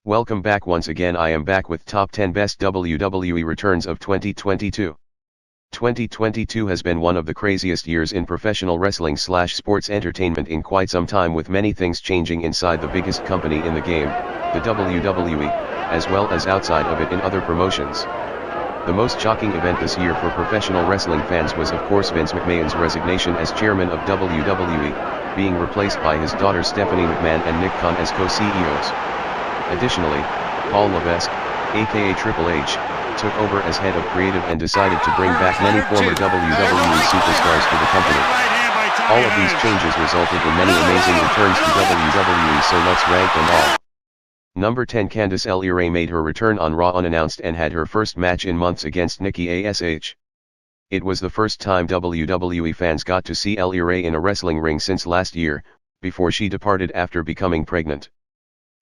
Welcome back once again. I am back with top 10 best WWE returns of 2022. 2022 has been one of the craziest years in professional wrestling / sports entertainment in quite some time, with many things changing inside the biggest company in the game, the WWE, as well as outside of it in other promotions. The most shocking event this year for professional wrestling fans was of course Vince McMahon's resignation as chairman of WWE, being replaced by his daughter Stephanie McMahon and Nick Khan as co-CEOs. Additionally, Paul Levesque, aka Triple H, took over as head of creative and decided to bring back many former WWE superstars to the company. All of these changes resulted in many amazing returns to WWE, so let's rank them all. Number 10, Candice LeRae made her return on Raw unannounced and had her first match in months against Nikki ASH. It was the first time WWE fans got to see LeRae in a wrestling ring since last year, before she departed after becoming pregnant.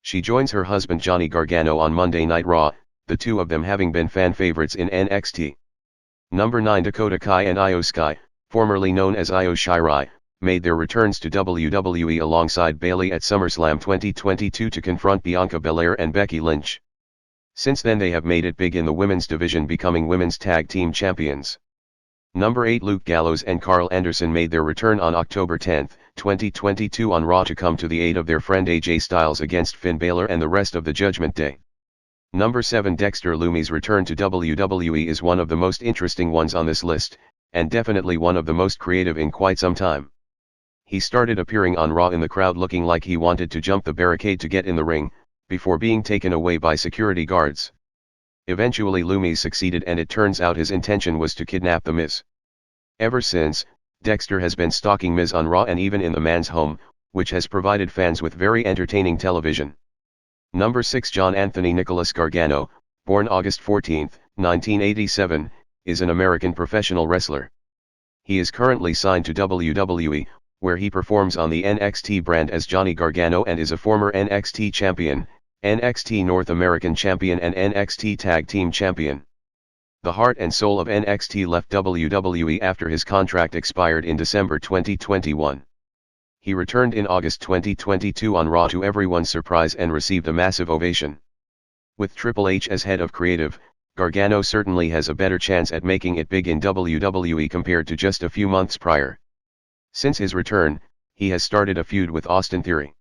She joins her husband Johnny Gargano on Monday Night Raw, the two of them having been fan favorites in NXT. Number 9, Dakota Kai and Io Sky, formerly known as Io Shirai, made their returns to WWE alongside Bayley at SummerSlam 2022 to confront Bianca Belair and Becky Lynch. Since then they have made it big in the women's division, becoming women's tag team champions. Number 8, Luke Gallows and Carl Anderson made their return on October 10, 2022 on Raw to come to the aid of their friend AJ Styles against Finn Balor and the rest of the Judgment Day. Number 7, Dexter Lumis' return to WWE is one of the most interesting ones on this list, and definitely one of the most creative in quite some time. He started appearing on Raw in the crowd looking like he wanted to jump the barricade to get in the ring, before being taken away by security guards. Eventually Lumis succeeded, and it turns out his intention was to kidnap The Miz. Ever since, Dexter has been stalking Miz on Raw and even in the man's home, which has provided fans with very entertaining television. Number 6, John Anthony Nicholas Gargano, born August 14, 1987, is an American professional wrestler. He is currently signed to WWE, where he performs on the NXT brand as Johnny Gargano and is a former NXT champion, NXT North American champion and NXT Tag Team champion. The heart and soul of NXT left WWE after his contract expired in December 2021. He returned in August 2022 on Raw to everyone's surprise and received a massive ovation. With Triple H as head of creative, Gargano certainly has a better chance at making it big in WWE compared to just a few months prior. Since his return, he has started a feud with Austin Theory.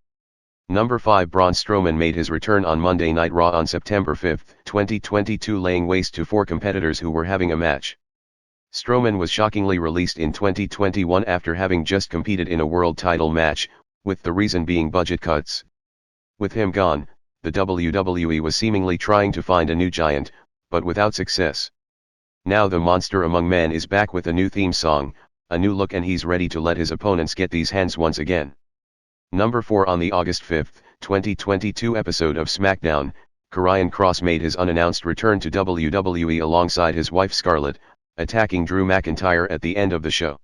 Number 5, Braun Strowman made his return on Monday Night Raw on September 5, 2022, laying waste to 4 competitors who were having a match. Strowman was shockingly released in 2021 after having just competed in a world title match, with the reason being budget cuts. With him gone, the WWE was seemingly trying to find a new giant, but without success. Now the monster among men is back with a new theme song, a new look, and he's ready to let his opponents get these hands once again. Number 4, on the August 5, 2022 episode of SmackDown, Karrion Kross made his unannounced return to WWE alongside his wife Scarlett, attacking Drew McIntyre at the end of the show.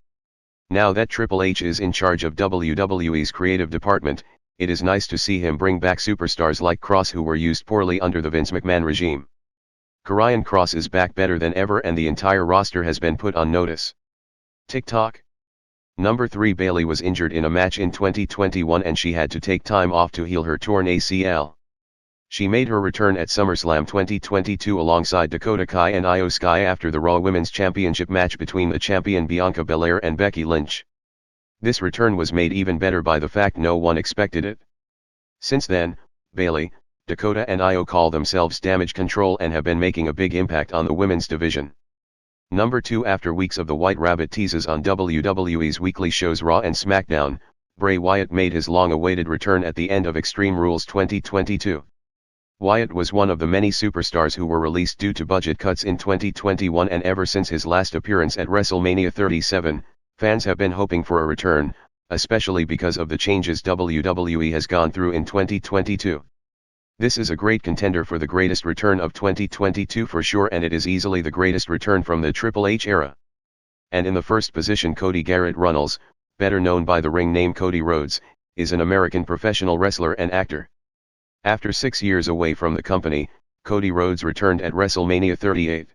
Now that Triple H is in charge of WWE's creative department, it is nice to see him bring back superstars like Kross who were used poorly under the Vince McMahon regime. Karrion Kross is back better than ever, and the entire roster has been put on notice. TikTok. Number 3, Bayley was injured in a match in 2021 and she had to take time off to heal her torn ACL. She made her return at SummerSlam 2022 alongside Dakota Kai and Io Sky after the Raw Women's Championship match between the champion Bianca Belair and Becky Lynch. This return was made even better by the fact no one expected it. Since then, Bayley, Dakota and Io call themselves Damage Control and have been making a big impact on the women's division. Number 2, after weeks of the White Rabbit teases on WWE's weekly shows Raw and SmackDown, Bray Wyatt made his long-awaited return at the end of Extreme Rules 2022. Wyatt was one of the many superstars who were released due to budget cuts in 2021, and ever since his last appearance at WrestleMania 37, fans have been hoping for a return, especially because of the changes WWE has gone through in 2022. This is a great contender for the greatest return of 2022 for sure, and it is easily the greatest return from the Triple H era. And in the first position, Cody Garrett Runnels, better known by the ring name Cody Rhodes, is an American professional wrestler and actor. After 6 years away from the company, Cody Rhodes returned at WrestleMania 38.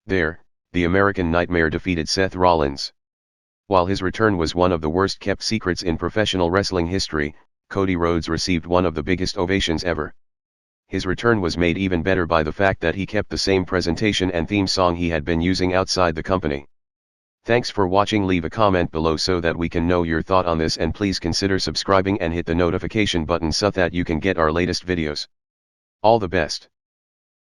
There, the American Nightmare defeated Seth Rollins. While his return was one of the worst kept secrets in professional wrestling history, Cody Rhodes received one of the biggest ovations ever. His return was made even better by the fact that he kept the same presentation and theme song he had been using outside the company. Thanks for watching. Leave a comment below so that we can know your thought on this, and please consider subscribing and hit the notification button so that you can get our latest videos. All the best.